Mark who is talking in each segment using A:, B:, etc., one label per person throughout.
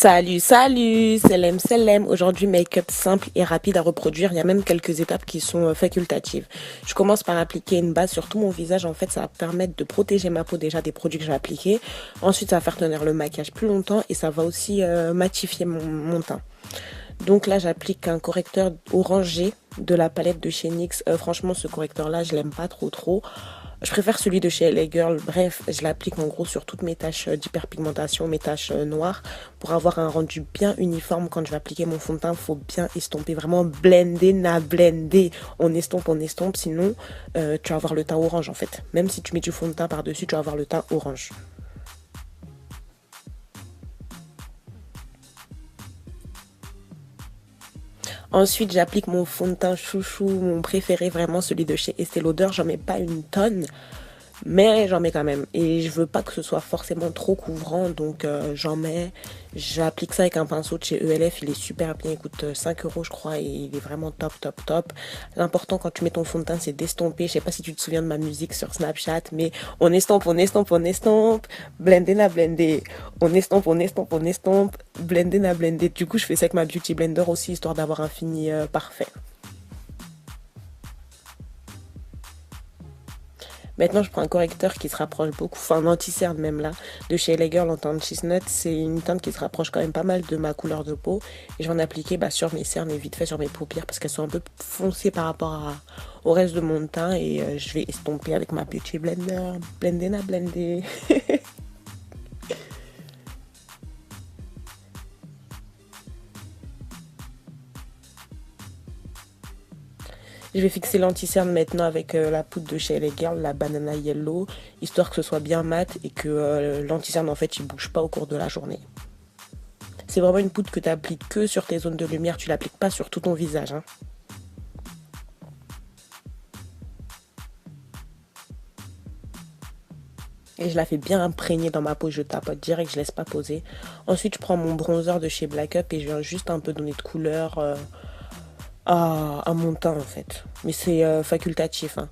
A: Salut, Selem. Aujourd'hui, make-up simple et rapide à reproduire. Il y a même quelques étapes qui sont facultatives. Je commence par appliquer une base sur tout mon visage. En fait, ça va permettre de protéger ma peau déjà des produits que je vais appliquer. Ensuite, ça va faire tenir le maquillage plus longtemps et ça va aussi matifier mon teint. Donc là, j'applique un correcteur orangé de la palette de chez NYX. Franchement, ce correcteur-là, je l'aime pas trop. Je préfère celui de chez LA Girl. Bref, je l'applique en gros sur toutes mes taches d'hyperpigmentation, mes taches noires, pour avoir un rendu bien uniforme. Quand je vais appliquer mon fond de teint, faut bien estomper, vraiment blender. On estompe, sinon tu vas avoir le teint orange en fait. Même si tu mets du fond de teint par-dessus, tu vas avoir le teint orange. Ensuite, j'applique mon fond de teint chouchou, mon préféré vraiment, celui de chez Estée Lauder. J'en mets pas une tonne, mais j'en mets quand même. Et je veux pas que ce soit forcément trop couvrant, donc j'en mets. J'applique ça avec un pinceau de chez ELF, il est super bien, il coûte 5 euros je crois, et il est vraiment top. L'important quand tu mets ton fond de teint, c'est d'estomper. Je sais pas si tu te souviens de ma musique sur Snapchat, mais on estompe, blender na blender. On estompe, blender na blender. Du coup, je fais ça avec ma Beauty Blender aussi, histoire d'avoir un fini parfait. Maintenant, je prends un correcteur qui se rapproche beaucoup, enfin un anti-cerne même là, de chez LA Girl en teinte chestnut. C'est une teinte qui se rapproche quand même pas mal de ma couleur de peau. Et je vais en appliquer sur mes cernes et vite fait sur mes paupières parce qu'elles sont un peu foncées par rapport au reste de mon teint. Et je vais estomper avec ma Beauty Blender. Blender na blender. Je vais fixer l'anti-cerne maintenant avec la poudre de chez LA Girl, la Banana Yellow, histoire que ce soit bien mat et que l'anti-cerne en fait il bouge pas au cours de la journée. C'est vraiment une poudre que tu appliques que sur tes zones de lumière, tu l'appliques pas sur tout ton visage, hein. Et je la fais bien imprégner dans ma peau, je tapote direct, je laisse pas poser. Ensuite, je prends mon bronzer de chez Black Up et je viens juste un peu donner de couleur à mon teint en fait. Mais c'est facultatif, hein.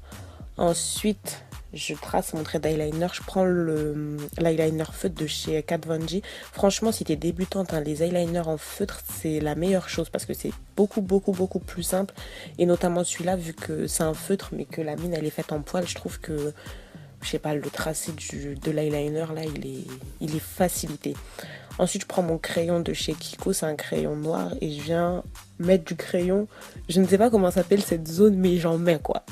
A: Ensuite, je trace mon trait d'eyeliner. Je prends l'eyeliner feutre de chez Kat Von D. Franchement, si t'es débutante, hein, les eyeliners en feutre, c'est la meilleure chose parce que c'est beaucoup plus simple. Et notamment celui-là, vu que c'est un feutre, mais que la mine, elle est faite en poil, je trouve que, je sais pas, le tracé de l'eyeliner, là, il est facilité. Ensuite, je prends mon crayon de chez Kiko, c'est un crayon noir, et je viens mettre du crayon. Je ne sais pas comment s'appelle cette zone, mais j'en mets, quoi.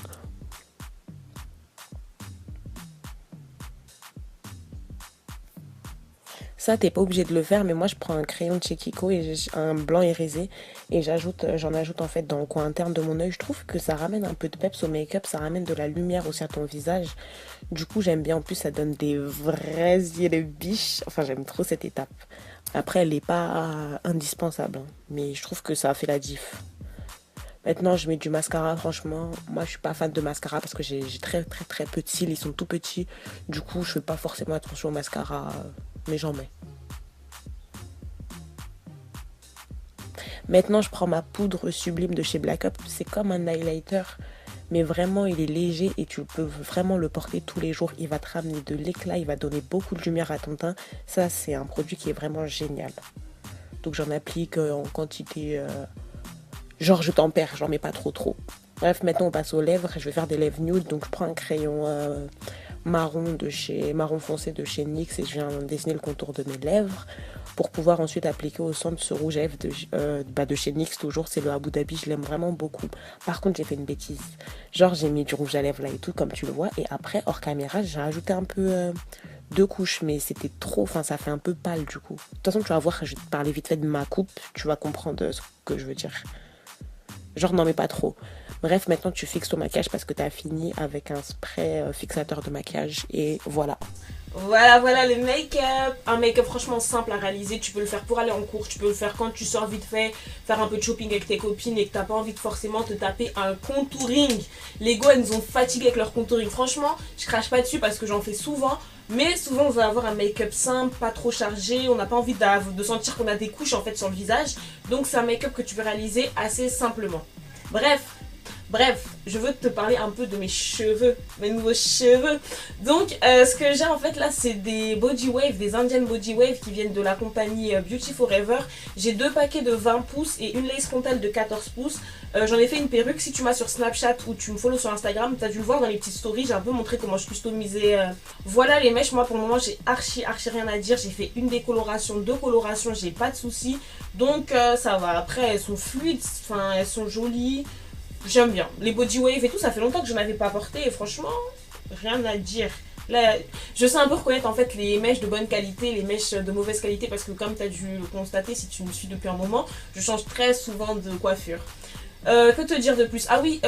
A: Ça, t'es pas obligé de le faire, mais moi je prends un crayon de chez Kiko et un blanc irisé et j'en ajoute en fait dans le coin interne de mon œil. Je trouve que ça ramène un peu de peps au make-up, ça ramène de la lumière aussi à ton visage. Du coup, j'aime bien. En plus, ça donne des vrais yeux de biche. Enfin, j'aime trop cette étape. Après, elle n'est pas indispensable, hein, mais je trouve que ça a fait la diff. Maintenant, je mets du mascara. Franchement, moi, je suis pas fan de mascara parce que j'ai très peu de cils. Ils sont tout petits. Du coup, je fais pas forcément attention au mascara, mais j'en mets. Maintenant, je prends ma poudre sublime de chez Black Up. C'est comme un highlighter, mais vraiment, il est léger et tu peux vraiment le porter tous les jours. Il va te ramener de l'éclat, il va donner beaucoup de lumière à ton teint. Ça, c'est un produit qui est vraiment génial. Donc, j'en applique en quantité. Genre, je tempère, j'en mets pas trop. Bref, maintenant, on passe aux lèvres. Je vais faire des lèvres nude. Donc, je prends un crayon marron foncé de chez NYX et je viens dessiner le contour de mes lèvres pour pouvoir ensuite appliquer au centre ce rouge à lèvres de chez NYX toujours, c'est le Abu Dhabi, je l'aime vraiment beaucoup. Par contre, j'ai fait une bêtise. Genre, j'ai mis du rouge à lèvres là et tout, comme tu le vois, et après, hors caméra, j'ai rajouté un peu deux couches, mais c'était trop, enfin, ça fait un peu pâle du coup. De toute façon, tu vas voir, je vais te parler vite fait de ma coupe, tu vas comprendre ce que je veux dire. Genre, n'en mets pas trop. Bref, maintenant tu fixes ton maquillage parce que tu as fini avec un spray fixateur de maquillage. Et voilà. Voilà le make-up. Un make-up franchement simple à réaliser. Tu peux le faire pour aller en cours, tu peux le faire quand tu sors vite fait, faire un peu de shopping avec tes copines et que t'as pas envie de forcément te taper un contouring. Les go, elles nous ont fatigué avec leur contouring. Franchement, je crache pas dessus parce que j'en fais souvent. Mais souvent, on veut avoir un make-up simple, pas trop chargé. On n'a pas envie de sentir qu'on a des couches en fait sur le visage. Donc, c'est un make-up que tu peux réaliser assez simplement. Bref, Bref, je veux te parler un peu de mes cheveux, mes nouveaux cheveux. Donc, ce que j'ai en fait là, c'est des body wave, des Indian body wave qui viennent de la compagnie Beauty Forever. J'ai 2 paquets de 20 pouces et une lace frontale de 14 pouces. J'en ai fait une perruque. Si tu m'as sur Snapchat ou tu me follow sur Instagram, tu as dû le voir dans les petites stories. J'ai un peu montré comment je customisais. Voilà les mèches. Moi, pour le moment, j'ai archi rien à dire. J'ai fait une décoloration, 2 colorations. J'ai pas de soucis. Donc, ça va. Après, elles sont fluides. Enfin, elles sont jolies. J'aime bien. Les body wave et tout, ça fait longtemps que je n'avais pas porté. Et franchement, rien à dire. Là, je sais un peu reconnaître en fait les mèches de bonne qualité, les mèches de mauvaise qualité parce que comme tu as dû le constater si tu me suis depuis un moment, je change très souvent de coiffure. Que te dire de plus? Ah oui,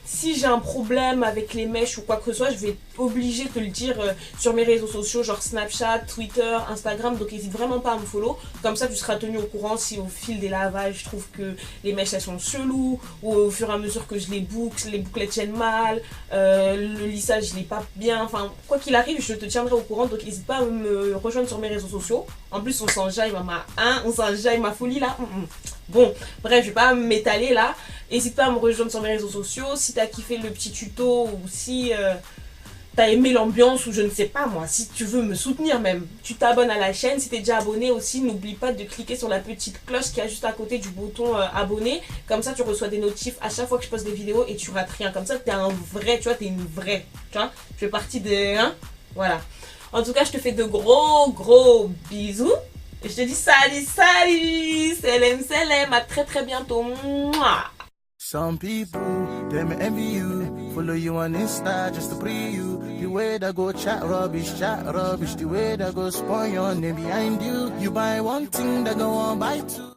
A: si j'ai un problème avec les mèches ou quoi que ce soit, je vais obligé de te le dire sur mes réseaux sociaux, genre Snapchat, Twitter, Instagram. Donc n'hésite vraiment pas à me follow. Comme ça, tu seras tenu au courant si au fil des lavages, je trouve que les mèches elles sont cheloues ou au fur et à mesure que je les bouclettes tiennent mal, le lissage il est pas bien. Enfin, quoi qu'il arrive, je te tiendrai au courant. Donc n'hésite pas à me rejoindre sur mes réseaux sociaux. En plus, on s'enjaille, maman, hein, on s'enjaille ma folie là. Bon, bref, je vais pas m'étaler là. N'hésite pas à me rejoindre sur mes réseaux sociaux. Si t'as kiffé le petit tuto ou si t'as aimé l'ambiance ou je ne sais pas moi, si tu veux me soutenir même, tu t'abonnes à la chaîne. Si t'es déjà abonné aussi, n'oublie pas de cliquer sur la petite cloche qui est juste à côté du bouton abonné. Comme ça, tu reçois des notifs à chaque fois que je poste des vidéos et tu rates rien. Comme ça, t'es un vrai, tu vois, t'es une vraie. Tu vois, je fais partie de... Hein, voilà. En tout cas, je te fais de gros bisous. Et je te dis salut, salam, à très bientôt. Mouah.
B: Some people, they may envy you, follow you on Insta just to pre you. The way that go chat rubbish, the way that go spoil your name behind you. You buy one thing, that go on buy two.